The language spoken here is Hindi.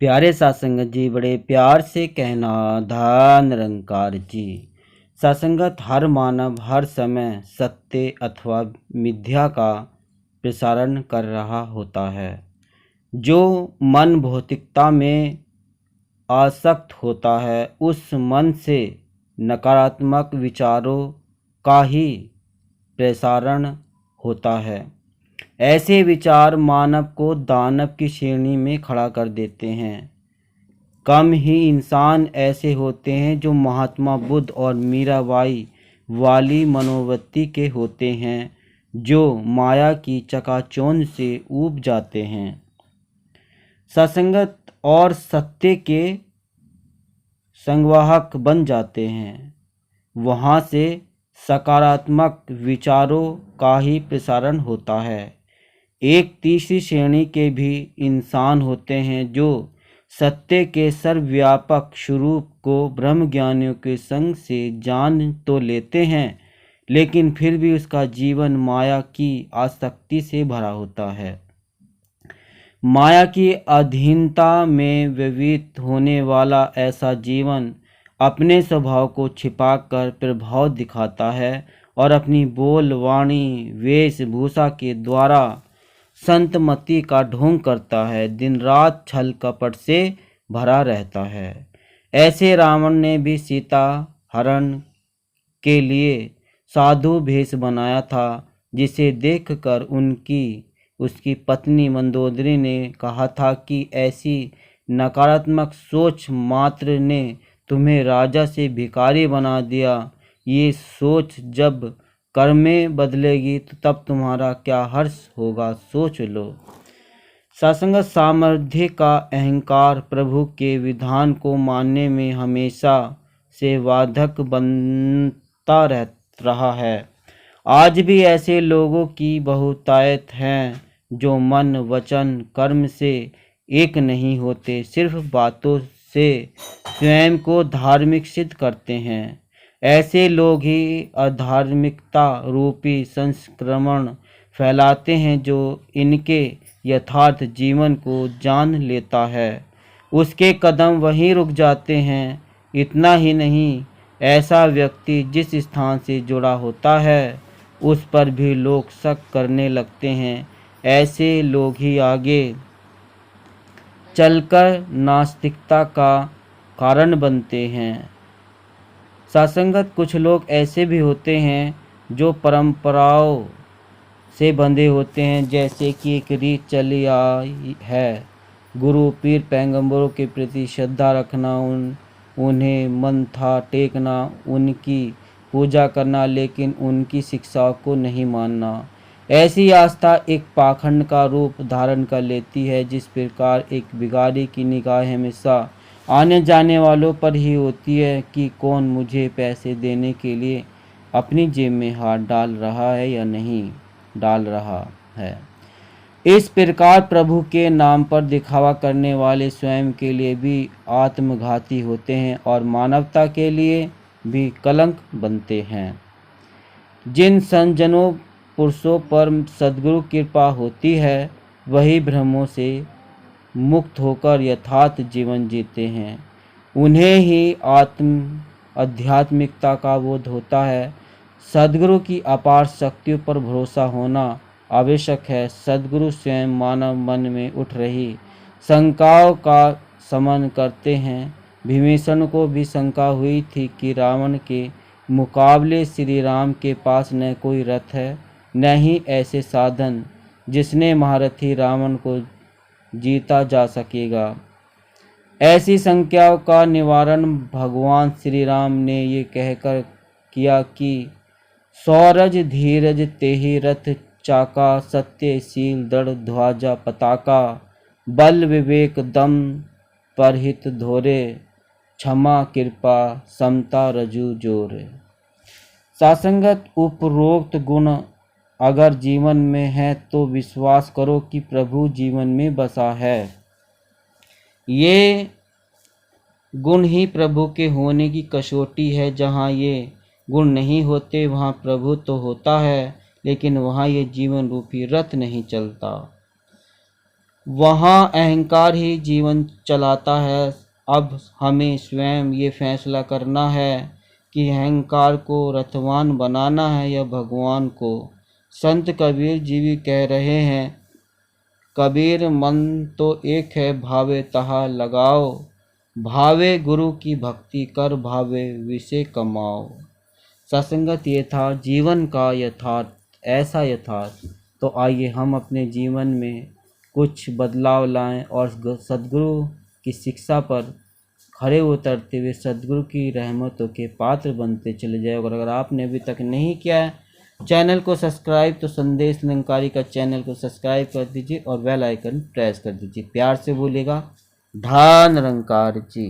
प्यारे सत्संगत जी, बड़े प्यार से कहना धन निरंकार जी। सत्संगत हर मानव हर समय सत्य अथवा मिथ्या का प्रसारण कर रहा होता है। जो मन भौतिकता में आसक्त होता है उस मन से नकारात्मक विचारों का ही प्रसारण होता है। ऐसे विचार मानव को दानव की श्रेणी में खड़ा कर देते हैं। कम ही इंसान ऐसे होते हैं जो महात्मा बुद्ध और मीराबाई वाली मनोवृत्ति के होते हैं, जो माया की चकाचौंध से ऊब जाते हैं, सत्संगत और सत्य के संवाहक बन जाते हैं। वहाँ से सकारात्मक विचारों का ही प्रसारण होता है। एक तीसरी श्रेणी के भी इंसान होते हैं जो सत्य के सर्वव्यापक स्वरूप को ब्रह्मज्ञानियों के संग से जान तो लेते हैं, लेकिन फिर भी उसका जीवन माया की आसक्ति से भरा होता है। माया की अधीनता में व्यतीत होने वाला ऐसा जीवन अपने स्वभाव को छिपाकर प्रभाव दिखाता है और अपनी बोल वाणी वेशभूषा के द्वारा संतमति का ढोंग करता है, दिन रात छल कपट से भरा रहता है। ऐसे रावण ने भी सीता हरण के लिए साधु भेष बनाया था, जिसे देखकर उसकी पत्नी मंदोदरी ने कहा था कि ऐसी नकारात्मक सोच मात्र ने तुम्हें राजा से भिखारी बना दिया। ये सोच जब कर्म में बदलेगी तो तब तुम्हारा क्या हर्ष होगा, सोच लो। सत्संग सामर्थ्य का अहंकार प्रभु के विधान को मानने में हमेशा से बाधक बनता रहा है। आज भी ऐसे लोगों की बहुतायत हैं जो मन वचन कर्म से एक नहीं होते, सिर्फ बातों से स्वयं को धार्मिक सिद्ध करते हैं। ऐसे लोग ही अधार्मिकता रूपी संक्रमण फैलाते हैं, जो इनके यथार्थ जीवन को जान लेता है उसके कदम वहीं रुक जाते हैं। इतना ही नहीं, ऐसा व्यक्ति जिस स्थान से जुड़ा होता है उस पर भी लोग शक करने लगते हैं। ऐसे लोग ही आगे चलकर नास्तिकता का कारण बनते हैं। सत्संगत कुछ लोग ऐसे भी होते हैं जो परंपराओं से बंधे होते हैं, जैसे कि एक रीत चली आई है गुरु पीर पैगंबरों के प्रति श्रद्धा रखना, उन्हें मत्था टेकना, उनकी पूजा करना, लेकिन उनकी शिक्षाओं को नहीं मानना। ऐसी आस्था एक पाखंड का रूप धारण कर लेती है। जिस प्रकार एक भिखारी की निगाह हमेशा आने जाने वालों पर ही होती है कि कौन मुझे पैसे देने के लिए अपनी जेब में हाथ डाल रहा है या नहीं डाल रहा है, इस प्रकार प्रभु के नाम पर दिखावा करने वाले स्वयं के लिए भी आत्मघाती होते हैं और मानवता के लिए भी कलंक बनते हैं। जिन संजनों पुरुषों पर सद्गुरु कृपा होती है वही भ्रमों से मुक्त होकर यथार्थ जीवन जीते हैं। उन्हें ही आध्यात्मिकता का बोध होता है। सद्गुरु की अपार शक्तियों पर भरोसा होना आवश्यक है। सद्गुरु स्वयं मानव मन में उठ रही शंकाओं का शमन करते हैं। भीमसेन को भी शंका हुई थी कि रावण के मुकाबले श्री राम के पास न कोई रथ है, न ही ऐसे साधन जिसने महारथी रावण को जीता जा सकेगा। ऐसी संख्याओं का निवारण भगवान श्री राम ने ये कहकर किया कि सौरज धीरज तेहि रथ चाका, सत्यशील दृढ़ ध्वजा पताका, बल विवेक दम परहित धोरे, क्षमा कृपा समता रजु जोर। सासंगत उपरोक्त गुण अगर जीवन में है तो विश्वास करो कि प्रभु जीवन में बसा है। ये गुण ही प्रभु के होने की कसौटी है। जहाँ ये गुण नहीं होते वहाँ प्रभु तो होता है, लेकिन वहाँ ये जीवन रूपी रथ नहीं चलता। वहाँ अहंकार ही जीवन चलाता है। अब हमें स्वयं ये फैसला करना है कि अहंकार को रथवान बनाना है या भगवान को। संत कबीर जी भी कह रहे हैं, कबीर मन तो एक है, भावे तहा लगाओ, भावे गुरु की भक्ति कर, भावे विषय कमाओ। सत्संगत ये था जीवन का यथार्थ, ऐसा यथार्थ। तो आइए हम अपने जीवन में कुछ बदलाव लाएं और सद्गुरु की शिक्षा पर खड़े उतरते हुए सद्गुरु की रहमतों के पात्र बनते चले जाए। और अगर आपने अभी तक नहीं किया है चैनल को सब्सक्राइब, तो संदेश निरंकारी का चैनल को सब्सक्राइब कर दीजिए और बेल आइकन प्रेस कर दीजिए। प्यार से बोलिएगा, धन निरंकार जी।